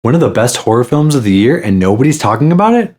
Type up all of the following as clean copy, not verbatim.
One of the best horror films of the year and nobody's talking about it?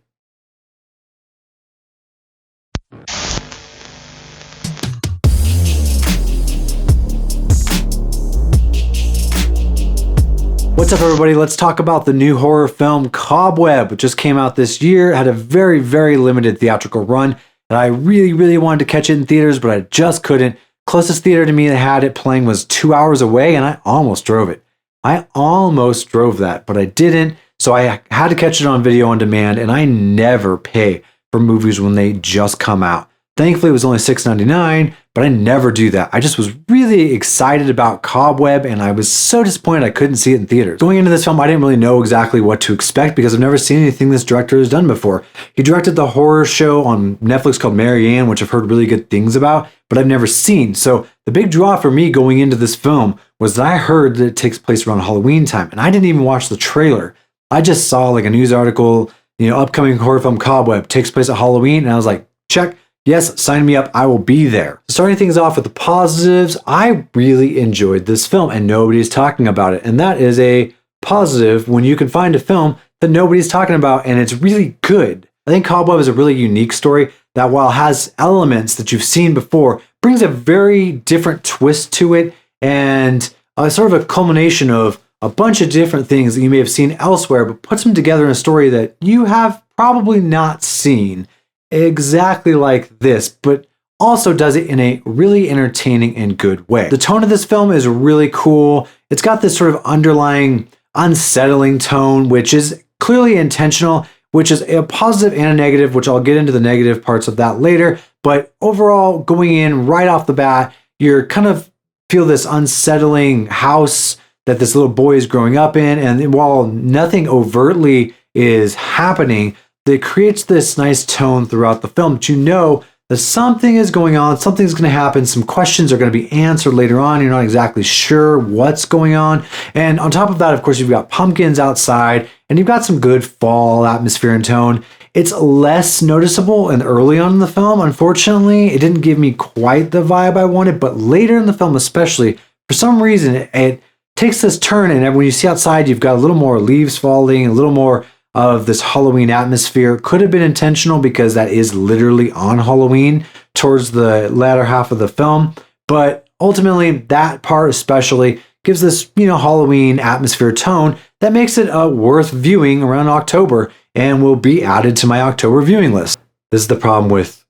What's up, everybody? Let's talk about the new horror film Cobweb, which just came out this year. It had a very, very limited theatrical run, and I really wanted to catch it in theaters, but I just couldn't. Closest theater to me that had it playing was 2 hours away, and I almost drove it. I almost drove that, but I didn't, so I had to catch it on video on demand, and I never pay for movies when they just come out. Thankfully, it was only $6.99, but I never do that. I just was really excited about Cobweb, and I was so disappointed I couldn't see it in theaters. Going into this film, I didn't really know exactly what to expect because I've never seen anything this director has done before. He directed the horror show on Netflix called Marianne, which I've heard really good things about, but I've never seen. So the big draw for me going into this film was that I heard that it takes place around Halloween time, and I didn't even watch the trailer. I just saw like a news article, upcoming horror film Cobweb takes place at Halloween, and I was like, check. Yes, sign me up. I will be there. Starting things off with the positives, I really enjoyed this film and nobody's talking about it. And that is a positive when you can find a film that nobody's talking about and it's really good. I think Cobweb is a really unique story that, while it has elements that you've seen before, brings a very different twist to it and sort of a culmination of a bunch of different things that you may have seen elsewhere, but puts them together in a story that you have probably not seen exactly like this, but also does it in a really entertaining and good way. The tone of this film is really cool. It's got this sort of underlying unsettling tone, which is clearly intentional, which is a positive and a negative, which I'll get into the negative parts of that later. But overall, going in right off the bat, you're kind of feel this unsettling house that this little boy is growing up in. And while nothing overtly is happening, it creates this nice tone throughout the film that you know that something is going on, something's going to happen, some questions are going to be answered later on. You're not exactly sure what's going on. And on top of that, of course, you've got pumpkins outside and you've got some good fall atmosphere and tone. It's less noticeable and early on in the film. Unfortunately, it didn't give me quite the vibe I wanted, but later in the film especially, for some reason, it takes this turn, and when you see outside, you've got a little more leaves falling, a little more of this Halloween atmosphere. Could have been intentional because that is literally on Halloween towards the latter half of the film. But ultimately, that part especially gives this, Halloween atmosphere tone that makes it worth viewing around October and will be added to my October viewing list. This is the problem with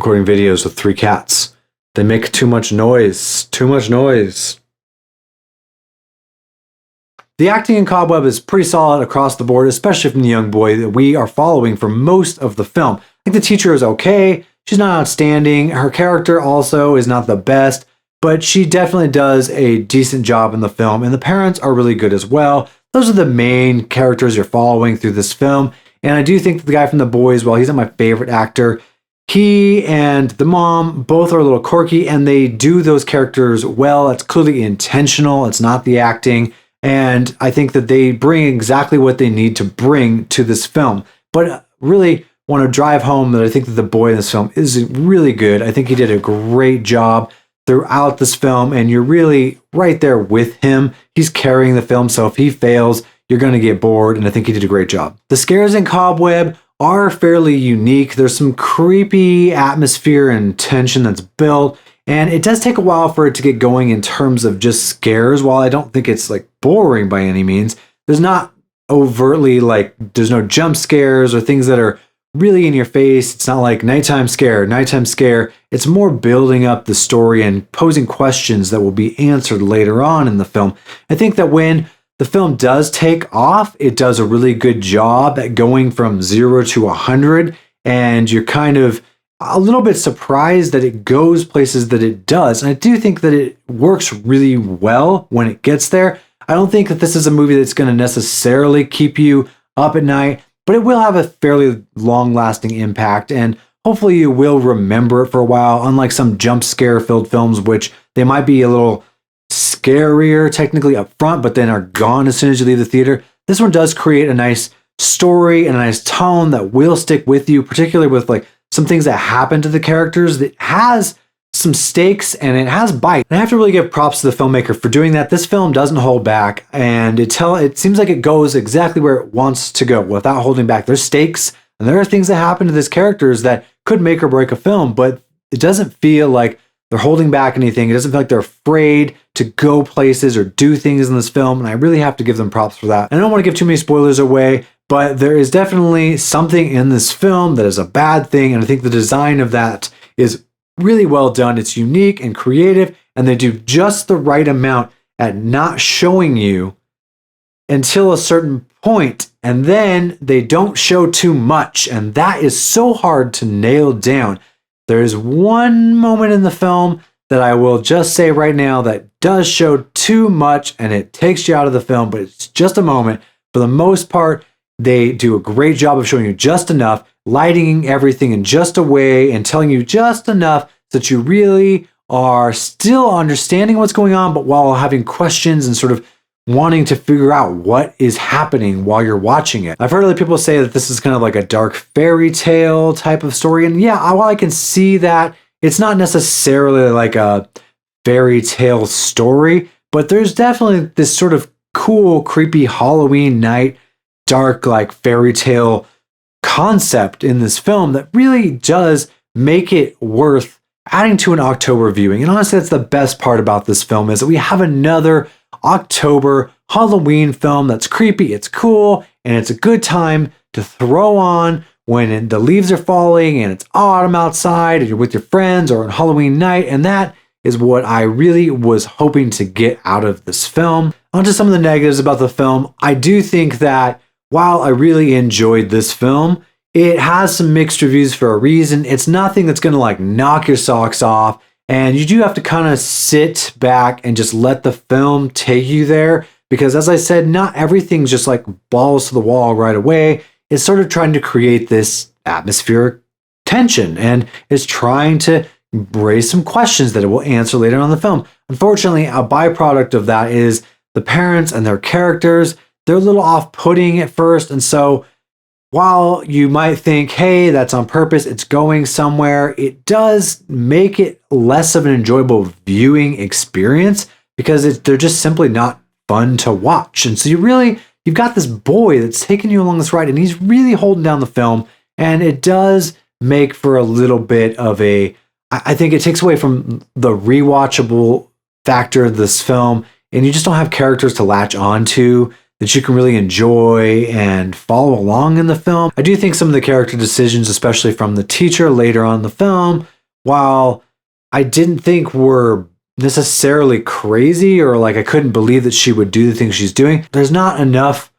recording videos with 3 cats. They make too much noise. Too much noise. The acting in Cobweb is pretty solid across the board, especially from the young boy that we are following for most of the film. I think the teacher is okay. She's not outstanding. Her character also is not the best, but she definitely does a decent job in the film, and the parents are really good as well. Those are the main characters you're following through this film, and I do think that the guy from The Boys, while he's not my favorite actor, he and the mom both are a little quirky, and they do those characters well. It's clearly intentional. It's not the acting. And I think that they bring exactly what they need to bring to this film. But really want to drive home that I think that the boy in this film is really good. I think he did a great job throughout this film, and you're really right there with him. He's carrying the film, so if he fails, you're going to get bored, and I think he did a great job. The scares in Cobweb are fairly unique. There's some creepy atmosphere and tension that's built. And it does take a while for it to get going in terms of just scares. While I don't think it's like boring by any means, there's not overtly there's no jump scares or things that are really in your face. It's not like nighttime scare. It's more building up the story and posing questions that will be answered later on in the film. I think that when the film does take off, it does a really good job at going from 0 to 100, and you're kind of a little bit surprised that it goes places that it does. And I do think that it works really well when it gets there. I don't think that this is a movie that's going to necessarily keep you up at night, but it will have a fairly long-lasting impact, and hopefully you will remember it for a while, unlike some jump scare-filled films, which they might be a little scarier technically up front, but then are gone as soon as you leave the theater. This one does create a nice story and a nice tone that will stick with you, particularly with some things that happen to the characters that has some stakes and it has bite. And I have to really give props to the filmmaker for doing that. This film doesn't hold back, and it seems like it goes exactly where it wants to go without holding back. There's stakes and there are things that happen to these characters that could make or break a film, but it doesn't feel like they're holding back anything. It doesn't feel like they're afraid to go places or do things in this film, and I really have to give them props for that. And I don't want to give too many spoilers away, but there is definitely something in this film that is a bad thing, and I think the design of that is really well done. It's unique and creative, and they do just the right amount at not showing you until a certain point, and then they don't show too much, and that is so hard to nail down. There is one moment in the film that I will just say right now that does show too much, and it takes you out of the film, but it's just a moment. For the most part, they do a great job of showing you just enough, lighting everything in just a way and telling you just enough so that you really are still understanding what's going on, but while having questions and sort of wanting to figure out what is happening while you're watching it. I've heard other people say that this is kind of like a dark fairy tale type of story. And yeah, while I can see that, it's not necessarily like a fairy tale story, but there's definitely this sort of cool, creepy Halloween night, dark, like fairy tale concept in this film that really does make it worth adding to an October viewing. And honestly, that's the best part about this film, is that we have another October Halloween film that's creepy, it's cool, and it's a good time to throw on when the leaves are falling and it's autumn outside and you're with your friends or on Halloween night. And that is what I really was hoping to get out of this film. On to some of the negatives about the film. I do think that while I really enjoyed this film, it has some mixed reviews for a reason. It's nothing that's going to like knock your socks off. And you do have to kind of sit back and just let the film take you there. Because as I said, not everything's just like balls to the wall right away. It's sort of trying to create this atmospheric tension. And it's trying to raise some questions that it will answer later on in the film. Unfortunately, a byproduct of that is the parents and their characters. They're a little off-putting at first. And so while you might think, hey, that's on purpose, it's going somewhere, it does make it less of an enjoyable viewing experience because they're just simply not fun to watch. And so you've got this boy that's taking you along this ride, and he's really holding down the film, and it does make for a little bit of I think it takes away from the rewatchable factor of this film, and you just don't have characters to latch onto that you can really enjoy and follow along in the film. I do think some of the character decisions, especially from the teacher later on in the film, while I didn't think were necessarily crazy or like I couldn't believe that she would do the things she's doing, there's not enough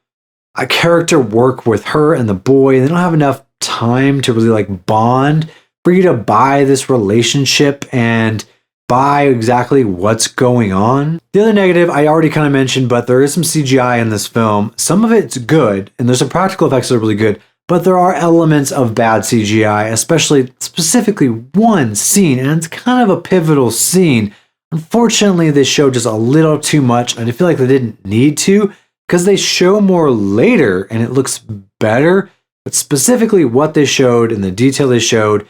character work with her and the boy. They don't have enough time to really like bond for you to buy this relationship and buy exactly what's going on. The other negative I already kind of mentioned, but there is some CGI in this film. Some of it's good, and there's some practical effects that are really good, but there are elements of bad CGI, especially specifically one scene, and it's kind of a pivotal scene. Unfortunately, they show just a little too much, and I feel like they didn't need to, because they show more later, and it looks better, but specifically what they showed and the detail they showed,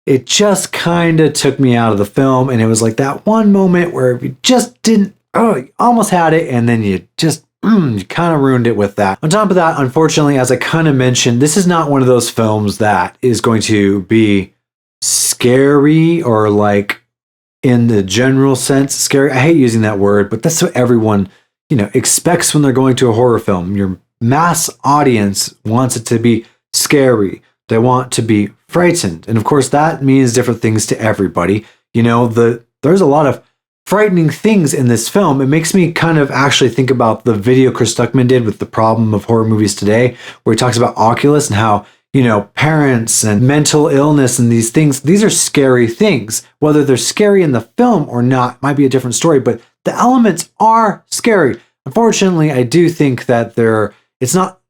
it just kind of took me out of the film. And it was like that one moment where you just didn't, you almost had it, and then you just, you kind of ruined it with that. On top of that, unfortunately, as I kind of mentioned, this is not one of those films that is going to be scary or like in the general sense scary. I hate using that word, but that's what everyone, expects when they're going to a horror film. Your mass audience wants it to be scary. They want to be frightened. And of course, that means different things to everybody. There's a lot of frightening things in this film. It makes me kind of actually think about the video Chris Stuckman did with the problem of horror movies today, where he talks about Oculus and how, parents and mental illness and these things, these are scary things. Whether they're scary in the film or not might be a different story, but the elements are scary. Unfortunately, I do think that it's not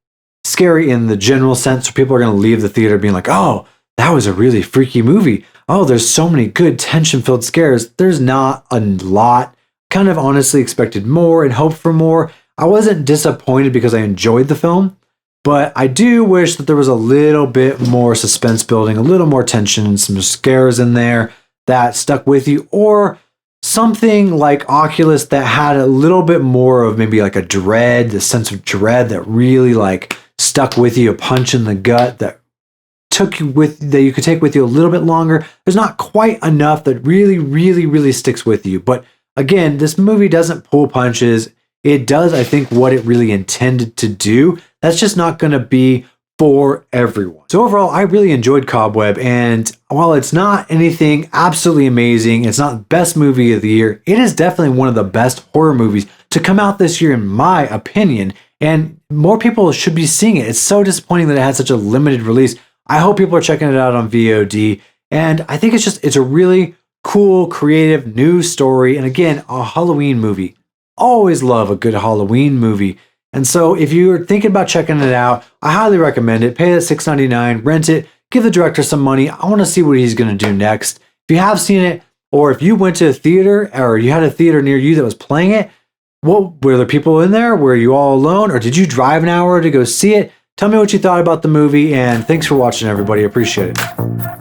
scary in the general sense where people are going to leave the theater being like, oh, that was a really freaky movie. Oh, there's so many good tension-filled scares. There's not a lot. Kind of honestly expected more and hoped for more. I wasn't disappointed because I enjoyed the film, but I do wish that there was a little bit more suspense building, a little more tension, and some scares in there that stuck with you, or something like Oculus that had a little bit more of maybe like a dread, the sense of dread that really like stuck with you, a punch in the gut that you could take with you a little bit longer. There's not quite enough that really sticks with you. But again, this movie doesn't pull punches. It does, I think, what it really intended to do. That's just not going to be for everyone. So overall, I really enjoyed Cobweb, and while it's not anything absolutely amazing, it's not the best movie of the year, it is definitely one of the best horror movies to come out this year, in my opinion, and more people should be seeing it. It's so disappointing that it had such a limited release. I hope people are checking it out on VOD, and I think it's a really cool, creative, new story, and again, a Halloween movie. Always love a good Halloween movie. And so if you're thinking about checking it out, I highly recommend it. Pay the $6.99, rent it, give the director some money. I want to see what he's going to do next. If you have seen it, or if you went to a theater, or you had a theater near you that was playing it, were there people in there? Were you all alone? Or did you drive an hour to go see it? Tell me what you thought about the movie, and thanks for watching, everybody. I appreciate it.